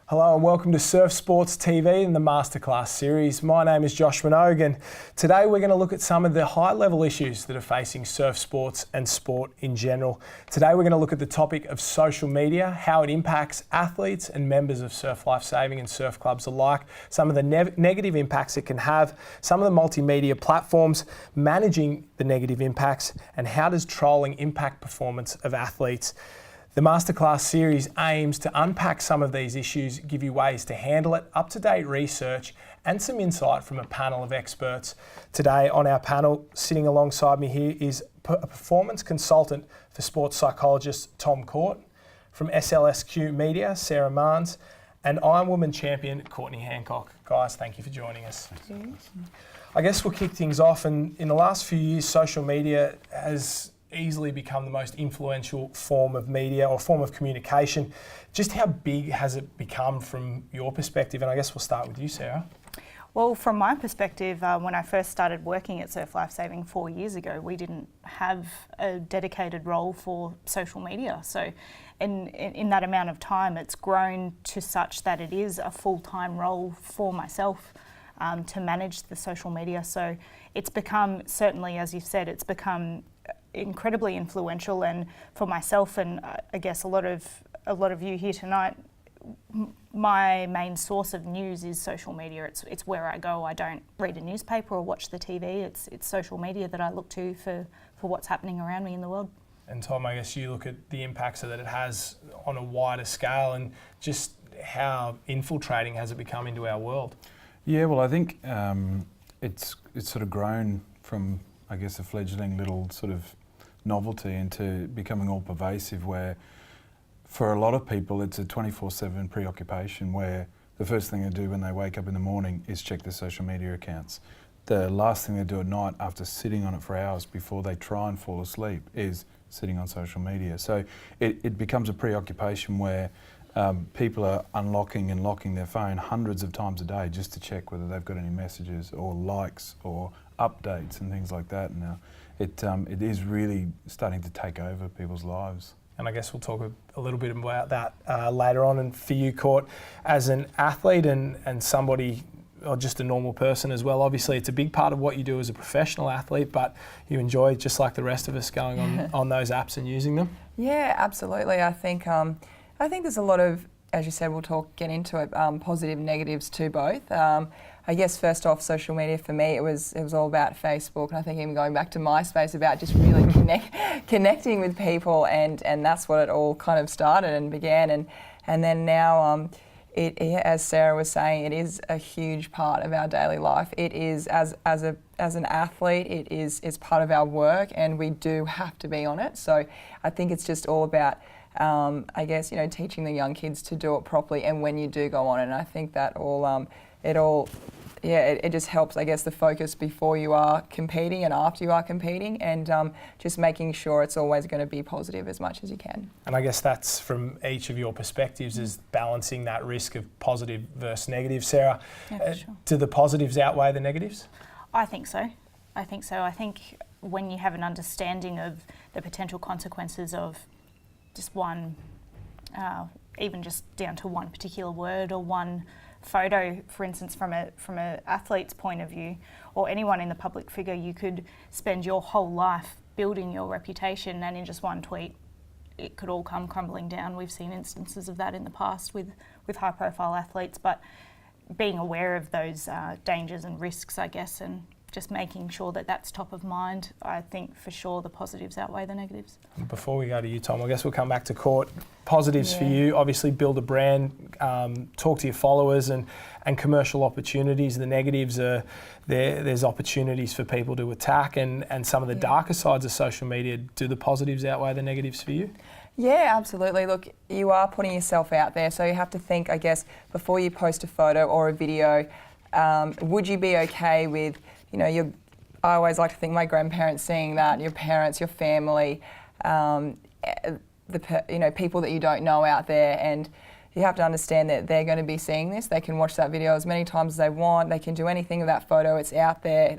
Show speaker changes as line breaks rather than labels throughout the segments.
Hello and welcome to Surf Sports TV in the Masterclass series. My name is Josh Minogue and today we're going to look at some of the high-level issues that are facing surf sports and sport in general. Today we're going to look at the topic of social media, how it impacts athletes and members of surf lifesaving and surf clubs alike, some of the negative impacts it can have, some of the multimedia platforms managing the negative impacts, and how does trolling impact performance of athletes. The Masterclass series aims to unpack some of these issues, give you ways to handle it, up-to-date research and some insight from a panel of experts. Today on our panel, sitting alongside me here is a performance consultant for sports psychologist Tom Court, from SLSQ Media, Sarah Marnes, and Iron Woman champion Courtney Hancock. Guys, thank you for joining us. I guess we'll kick things off, and in the last few years, social media has easily become the most influential form of media or form of communication. Just how big has it become from your perspective? And I guess we'll start with you, Sarah.
Well, from my perspective, when I first started working at Surf Lifesaving 4 years ago, we didn't have a dedicated role for social media. So in that amount of time, it's grown to such that it is a full-time role for myself to manage the social media. So it's become, certainly as you've said, it's become incredibly influential, and for myself and I guess a lot of you here tonight, my main source of news is social media. It's where I go. I don't read a newspaper or watch the TV. It's social media that I look to for what's happening around me in the world. And
Tom, I guess you look at the impacts that it has on a wider scale and just how infiltrating has it become into our world?
Yeah, well, I think it's sort of grown from, I guess, a fledgling little sort of novelty into becoming all pervasive, where for a lot of people it's a 24/7 preoccupation, where the first thing they do when they wake up in the morning is check their social media accounts. The last thing they do at night after sitting on it for hours before they try and fall asleep is sitting on social media. So it becomes a preoccupation where people are unlocking and locking their phone hundreds of times a day just to check whether they've got any messages or likes or updates and things like that now. It is really starting to take over people's lives.
And I guess we'll talk a little bit about that later on. And for you, Court, as an athlete and somebody, or just a normal person as well, obviously it's a big part of what you do as a professional athlete, but you enjoy, just like the rest of us, going on those apps and using them?
Yeah, absolutely. I think there's a lot of, as you said, get into it, positive, negatives to both. I guess first off, social media for me, it was all about Facebook, and I think even going back to MySpace, about just really connecting with people, and that's what it all kind of started and began, and then now, as Sarah was saying, it is a huge part of our daily life. It is, as an athlete, it's part of our work, and we do have to be on it. So I think it's just all about, I guess, teaching the young kids to do it properly, and when you do go on it. And I think that it just helps, I guess, the focus before you are competing and after you are competing, and just making sure it's always going to be positive as much as you can.
And I guess that's from each of your perspectives, is balancing that risk of positive versus negative. Sarah,
yeah, sure.
Do the positives outweigh the negatives?
I think so. I think when you have an understanding of the potential consequences of just one, even just down to one particular word or one photo, for instance, from a athlete's point of view, or anyone in the public figure, you could spend your whole life building your reputation, and in just one tweet it could all come crumbling down. We've seen instances of that in the past with high profile athletes, but being aware of those dangers and risks, I guess, and just making sure that that's top of mind, I think for sure the positives outweigh the negatives.
Before we go to you, Tom, I guess we'll come back to Court. Positives for you, obviously build a brand, talk to your followers, and commercial opportunities. The negatives are there's opportunities for people to attack, and some of the darker sides of social media. Do the positives outweigh the negatives for you?
Yeah, absolutely. Look, you are putting yourself out there, so you have to think, I guess, before you post a photo or a video, would you be okay with, I always like to think my grandparents seeing that, your parents, your family, people that you don't know out there, and you have to understand that they're going to be seeing this. They can watch that video as many times as they want. They can do anything with that photo. It's out there.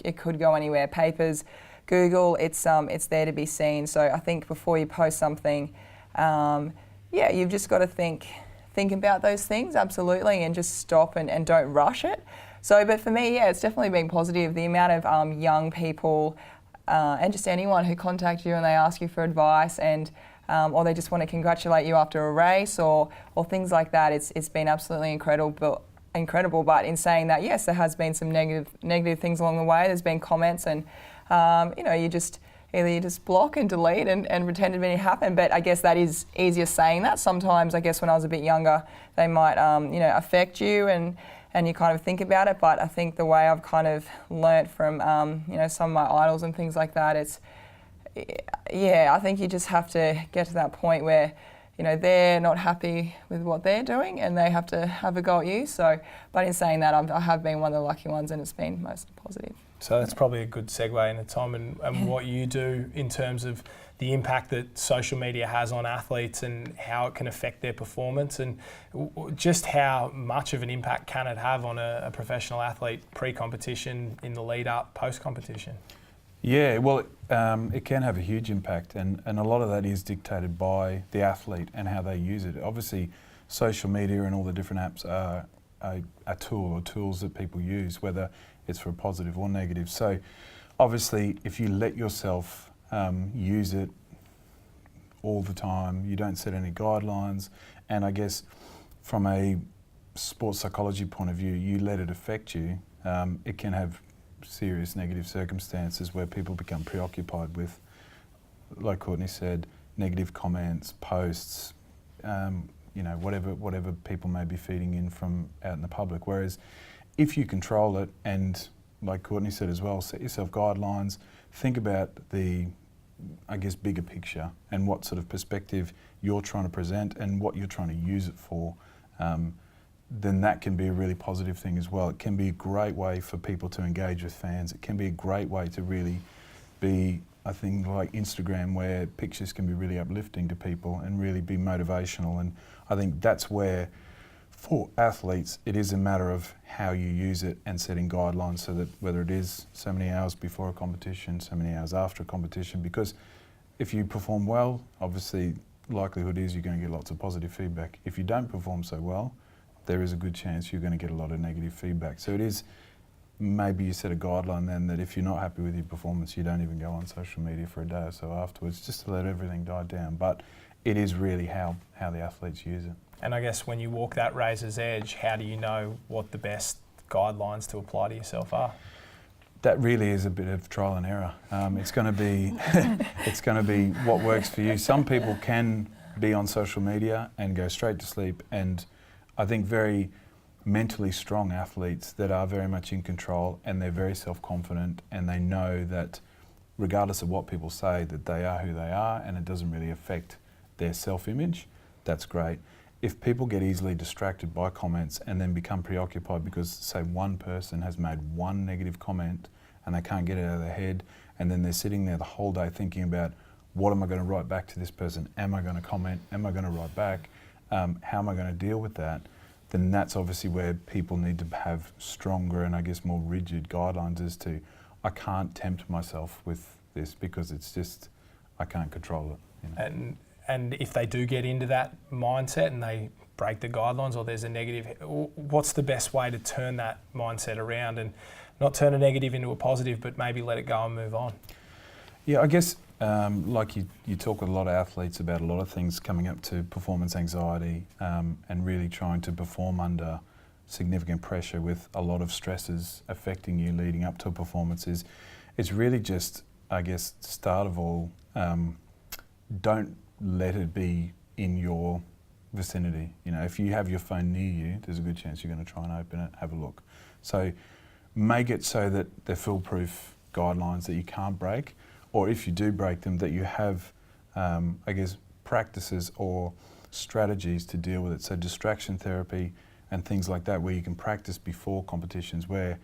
It could go anywhere. Papers, Google. It's there to be seen. So I think before you post something, you've just got to think think about those things, absolutely, and just stop and don't rush it. So, but for me, yeah, it's definitely been positive. The amount of young people and just anyone who contact you and they ask you for advice and or they just want to congratulate you after a race or things like that, it's been absolutely incredible. But in saying that, yes, there has been some negative things along the way. There's been comments and, you just either you just block and delete and pretend it didn't happen. But I guess that is easier saying that. Sometimes, I guess when I was a bit younger, they might, affect you and you kind of think about it. But I think the way I've kind of learnt from, some of my idols and things like that, I think you just have to get to that point where, they're not happy with what they're doing and they have to have a go at you. So, but in saying that, I have been one of the lucky ones and it's been mostly positive.
So that's probably a good segue into Tom and what you do in terms of the impact that social media has on athletes and how it can affect their performance and just how much of an impact can it have on a professional athlete pre-competition, in the lead up, post-competition?
Yeah, well, it can have a huge impact and a lot of that is dictated by the athlete and how they use it. Obviously, social media and all the different apps are a tool or tools that people use, whether it's for positive or negative. So obviously, if you let yourself use it all the time, you don't set any guidelines, and I guess from a sports psychology point of view, you let it affect you, it can have serious negative circumstances where people become preoccupied with, like Courtney said, negative comments, posts, whatever people may be feeding in from out in the public. Whereas if you control it and, like Courtney said as well, set yourself guidelines, think about the, bigger picture and what sort of perspective you're trying to present and what you're trying to use it for, then that can be a really positive thing as well. It can be a great way for people to engage with fans. It can be a great way to really be, I think, like Instagram, where pictures can be really uplifting to people and really be motivational. And I think that's where, for athletes, it is a matter of how you use it and setting guidelines so that whether it is so many hours before a competition, so many hours after a competition, because if you perform well, obviously likelihood is you're going to get lots of positive feedback. If you don't perform so well, there is a good chance you're going to get a lot of negative feedback. So it is, maybe you set a guideline then that if you're not happy with your performance, you don't even go on social media for a day or so afterwards, just to let everything die down. But it is really how the athletes use it. And
I guess when you walk that razor's edge, how do you know what the best guidelines to apply to yourself are?
That really is a bit of trial and error. It's going to be what works for you. Some people can be on social media and go straight to sleep, and I think very mentally strong athletes that are very much in control and they're very self-confident and they know that regardless of what people say, that they are who they are and it doesn't really affect their self-image. That's great. If people get easily distracted by comments and then become preoccupied because, say, one person has made one negative comment and they can't get it out of their head, and then they're sitting there the whole day thinking about, what am I going to write back to this person? Am I going to comment? Am I going to write back? How am I going to deal with that? Then that's obviously where people need to have stronger and I guess more rigid guidelines as to, I can't tempt myself with this because it's just, I can't control it. You know?
And if they do get into that mindset and they break the guidelines or there's a negative, what's the best way to turn that mindset around and not turn a negative into a positive, but maybe let it go and move on?
Yeah, I guess like you talk with a lot of athletes about a lot of things coming up to performance anxiety and really trying to perform under significant pressure with a lot of stresses affecting you leading up to a performance. It's really just, I guess, start of all, don't let it be in your vicinity. You know, if you have your phone near you, there's a good chance you're going to try and open it, have a look. So make it so that they're foolproof guidelines that you can't break, or if you do break them, that you have, I guess, practices or strategies to deal with it. So distraction therapy and things like that, where you can practice before competitions, where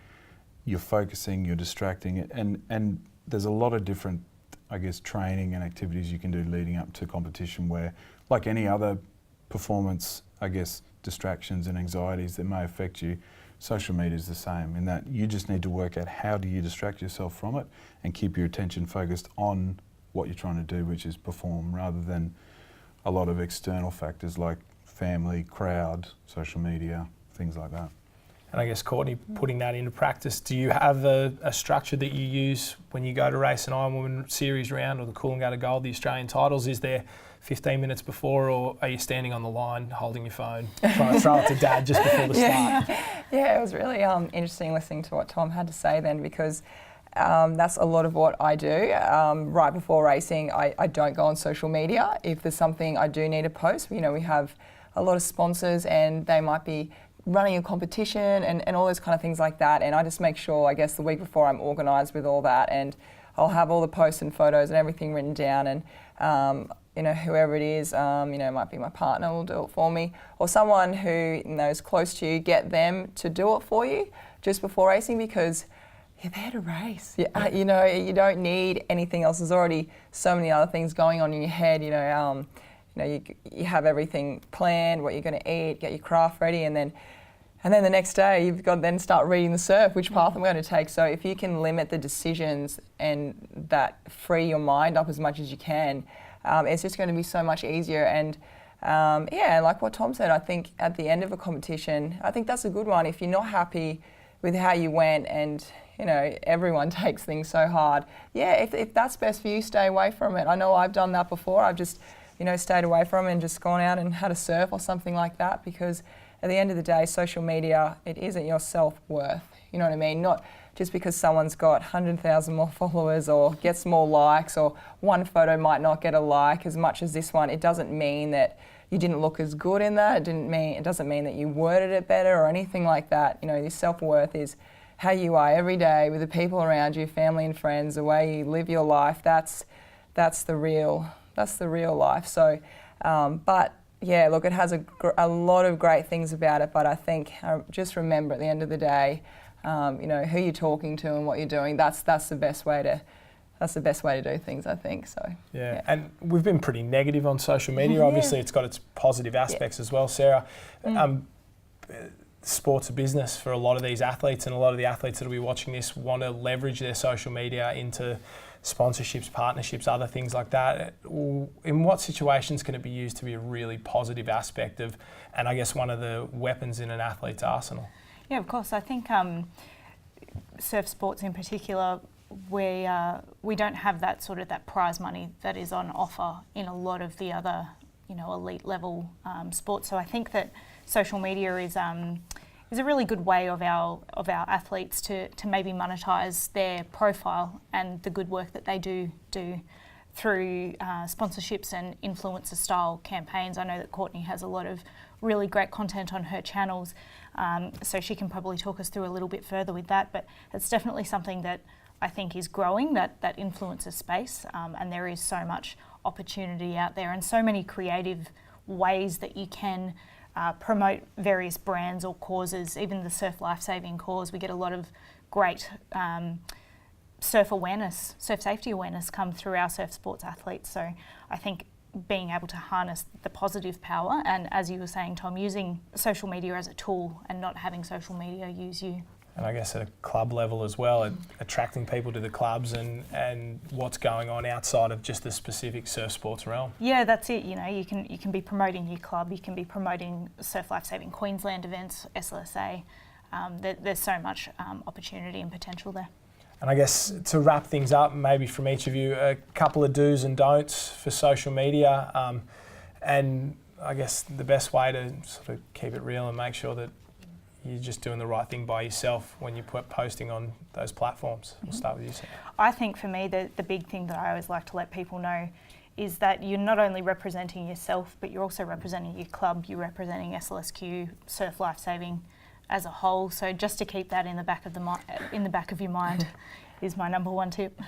you're focusing, you're distracting it, and there's a lot of different, I guess, training and activities you can do leading up to competition where, like any other performance, I guess, distractions and anxieties that may affect you, social media is the same in that you just need to work out how do you distract yourself from it and keep your attention focused on what you're trying to do, which is perform, rather than a lot of external factors like family, crowd, social media, things like that.
And I guess, Courtney, putting that into practice, do you have a structure that you use when you go to race an Ironwoman series round or the Coolangatta Gold, the Australian titles? Is there 15 minutes before, or are you standing on the line holding your phone, trying to throw it to Dad just before the start?
Yeah, it was really interesting listening to what Tom had to say then, because that's a lot of what I do. Right before racing, I don't go on social media. If there's something I do need to post, we have a lot of sponsors and they might be running a competition and all those kind of things like that, and I just make sure, I guess, the week before I'm organised with all that, and I'll have all the posts and photos and everything written down, and whoever it is, it might be my partner will do it for me, or someone who is close to you, get them to do it for you just before racing, because you're there to race. You don't need anything else. There's already so many other things going on in your head. You have everything planned, what you're going to eat, get your craft ready, and then the next day you've got to then start reading the surf, which path I'm going to take. So if you can limit the decisions and that free your mind up as much as you can, it's just going to be so much easier. And like what Tom said, I think at the end of a competition, I think that's a good one. If you're not happy with how you went, and everyone takes things so hard, if that's best for you, stay away from it. I know I've done that before. I've just stayed away from it and just gone out and had a surf or something like that, because at the end of the day, social media, it isn't your self-worth, you know what I mean? Not just because someone's got 100,000 more followers or gets more likes, or one photo might not get a like as much as this one, it doesn't mean that you didn't look as good in that. It doesn't mean that you worded it better or anything like that. Your self-worth is how you are every day with the people around you, family and friends, the way you live your life. That's the real life. So, look, it has a lot of great things about it, but I think just remember at the end of the day, who you're talking to and what you're doing. That's the best way to do things, I think. So
yeah, and we've been pretty negative on social media. Obviously, it's got its positive aspects as well, Sarah. Sports a business for a lot of these athletes, and a lot of the athletes that will be watching this want to leverage their social media into sponsorships, partnerships, other things like that. In what situations can it be used to be a really positive aspect of, and I guess one of the weapons in an athlete's arsenal?
Yeah, of course. I think surf sports in particular, we don't have that prize money that is on offer in a lot of the other elite level sports. So I think that social media is a really good way of our athletes to maybe monetize their profile and the good work that they do through sponsorships and influencer style campaigns. I know that Courtney has a lot of really great content on her channels, so she can probably talk us through a little bit further with that, but it's definitely something that I think is growing, that influencer space, and there is so much opportunity out there and so many creative ways that you can promote various brands or causes. Even the surf lifesaving cause, we get a lot of great surf safety awareness come through our surf sports athletes. So I think being able to harness the positive power, and as you were saying, Tom, using social media as a tool and not having social media use you.
And I guess at a club level as well, attracting people to the clubs and what's going on outside of just the specific surf sports realm.
Yeah, that's it. You can be promoting your club, you can be promoting Surf Lifesaving Queensland events, SLSA. There's so much opportunity and potential there.
And I guess to wrap things up, maybe from each of you, a couple of do's and don'ts for social media, and I guess the best way to sort of keep it real and make sure that you're just doing the right thing by yourself when you're posting on those platforms. We'll start with you, Sarah.
I think for me, the big thing that I always like to let people know is that you're not only representing yourself, but you're also representing your club, you're representing SLSQ, Surf Lifesaving as a whole. So just to keep that in the back of your mind is my number one tip.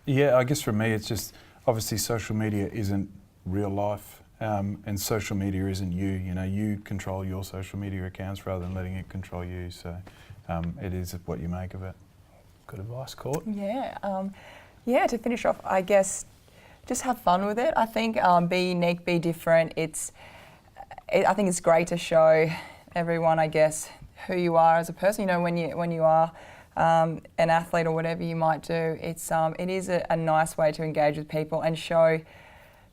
Yeah, I guess for me, it's just obviously social media isn't real life. And social media isn't you. You control your social media accounts rather than letting it control you. So it is what you make of it.
Good advice, Court.
Yeah. To finish off, I guess just have fun with it. I think be unique, be different. I think it's great to show everyone, I guess, who you are as a person. When you are an athlete or whatever you might do, it is a nice way to engage with people and show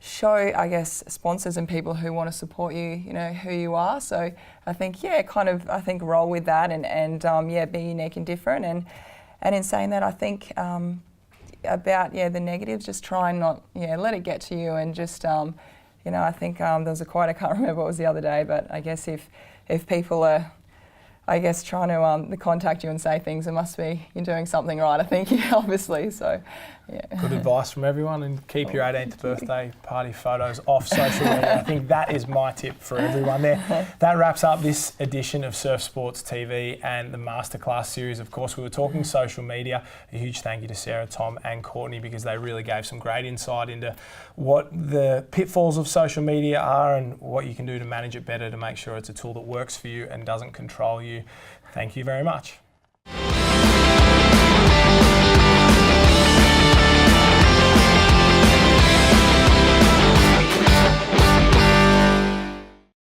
show, I guess, sponsors and people who want to support you, you know, who you are. So I think, yeah, I think roll with that and yeah, be unique and different. And in saying that, I think about, the negatives, just try and not, let it get to you and just, I think there was a quote, I can't remember what it was the other day, but I guess if people are, trying to contact you and say things, it must be you're doing something right, I think, obviously. So, yeah.
Good advice from everyone, and keep your 18th birthday party photos off social media. I think that is my tip for everyone there. That wraps up this edition of Surf Sports TV and the Masterclass series. Of course, we were talking social media. A huge thank you to Sarah, Tom and Courtney, because they really gave some great insight into what the pitfalls of social media are and what you can do to manage it better to make sure it's a tool that works for you and doesn't control you. Thank you very much.